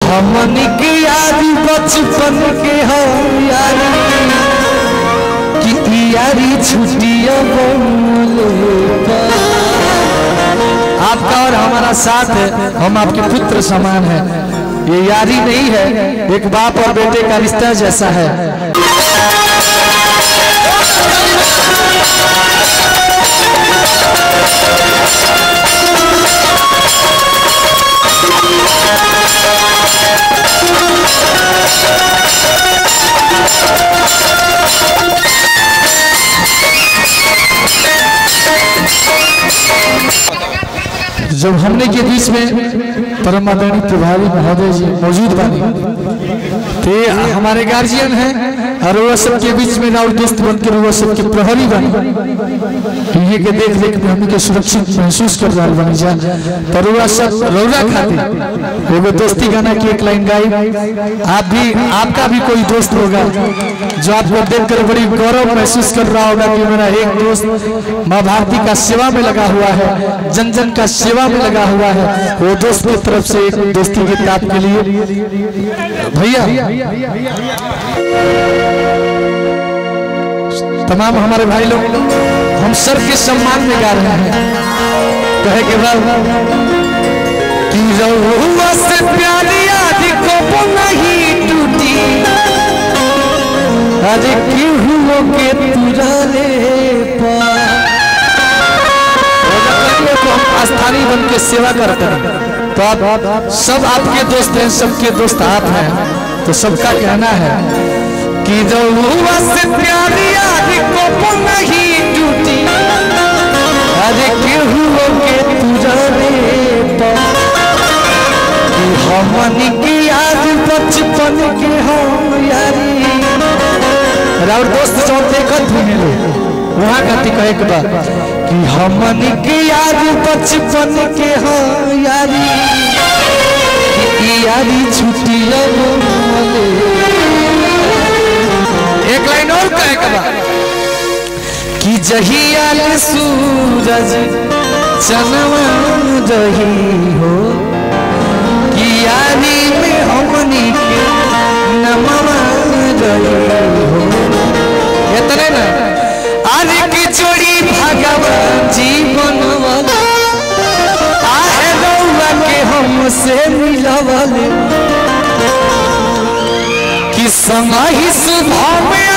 हमनी के याद बचपन के हो यारी कि यारी छुट्टियां आपका और हमारा साथ है, हम आपके पुत्र समान हैं। ये यारी नहीं है, एक बाप और बेटे का रिश्ता जैसा है। जब हमने के बीच में परम आदरणीय प्रभारी महोदय जी मौजूद बने थे, हमारे गार्जियन हैं और वो सबके बीच में और दोस्त बनकर वो सबके प्रहरी बने, इन्हीं के देख देख में हमके सुरक्षित महसूस कर रहा बनी जा। पर वो सब रौरा खाते वो दोस्ती गाना की एक लाइन गाई। आप भी, आपका भी कोई दोस्त होगा जो आपको देखकर बड़ी गौरव महसूस कर रहा होगा कि मेरा एक दोस्त माँ भारती का सेवा में लगा हुआ है, जन जन का सेवा में लगा हुआ है। वो दोस्त की तरफ से एक दोस्ती गीत आपके लिए भैया तमाम हमारे भाई लोग हम सर के सम्मान में गा रहे हैं। कहे के बाद कि रहुआ से प्यारी आदि को नहीं टूटी, अरे क्यों के तुराने स्थानीय बन के सेवा करते हैं। तो आप सब आपके दोस्त हैं, सबके दोस्त आप हैं, तो सबका कहना है कि रहुआ से प्यारी आदि को नहीं टूटी, अरे केहू के तुझे हमनी की याद बचपन के हम यारी। और दोस्त जो देखत हैं वहाँ कहती कहे के बाद कि हमनी की याद बचपन के हम यारी, यारी छुट्टियां। एक लाइन और कहे के बाद कि जहियाल सूरज चनवा रही हो, कि यारी में हमनी के नमवा रही हो। इतने ना आरे की जोड़ी भगवान जीवन वाला आहे रउआ के हमसे मिलवले, कि समाही सुबह में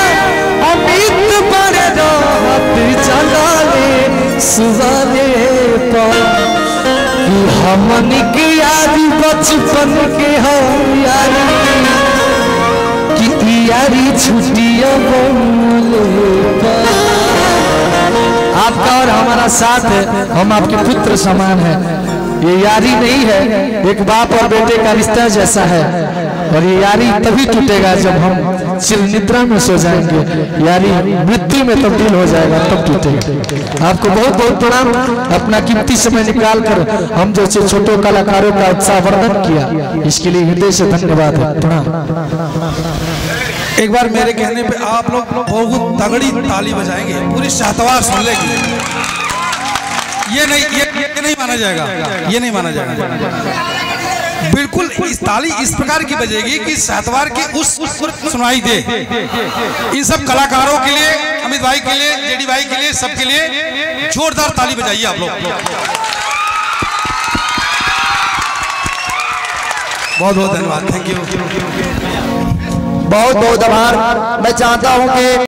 अमित पर रात चलाले सुवाले पर, कि हमनी के याद बचपन के हम यारी, कि यारी छुट्टियां आपका और हमारा साथ है, हम आपके पुत्र समान हैं। ये यारी नहीं है, एक बाप और बेटे का रिश्ता जैसा है। और ये यारी तभी टूटेगा जब हम चिर निद्रा में सो जाएंगे, यारी मृत्यु में तब्दील हो जाएगा तब टूटेगा। आपको बहुत बहुत प्रणाम। अपना कीमती समय निकाल कर हम जैसे छोटे कलाकारों का उत्साहवर्धन किया, इसके लिए हृदय से धन्यवाद है। प्रणाम। एक बार मेरे कहने पे आप लोग बहुत तगड़ी ताली बजाएंगे, पूरी शाहतवार सुन लेगी। ये नहीं माना जाएगा, ये नहीं माना जाएगा। बिल्कुल इस ताली इस प्रकार की बजेगी कि शाहतवार की उस सुनाई दे। इन सब कलाकारों के लिए, अमित भाई के लिए, जेडी भाई के लिए, सबके लिए जोरदार ताली बजाइए आप लोग। बहुत बहुत धन्यवाद, थैंक यू। बहुत बहुत आभार। मैं चाहता हूं कि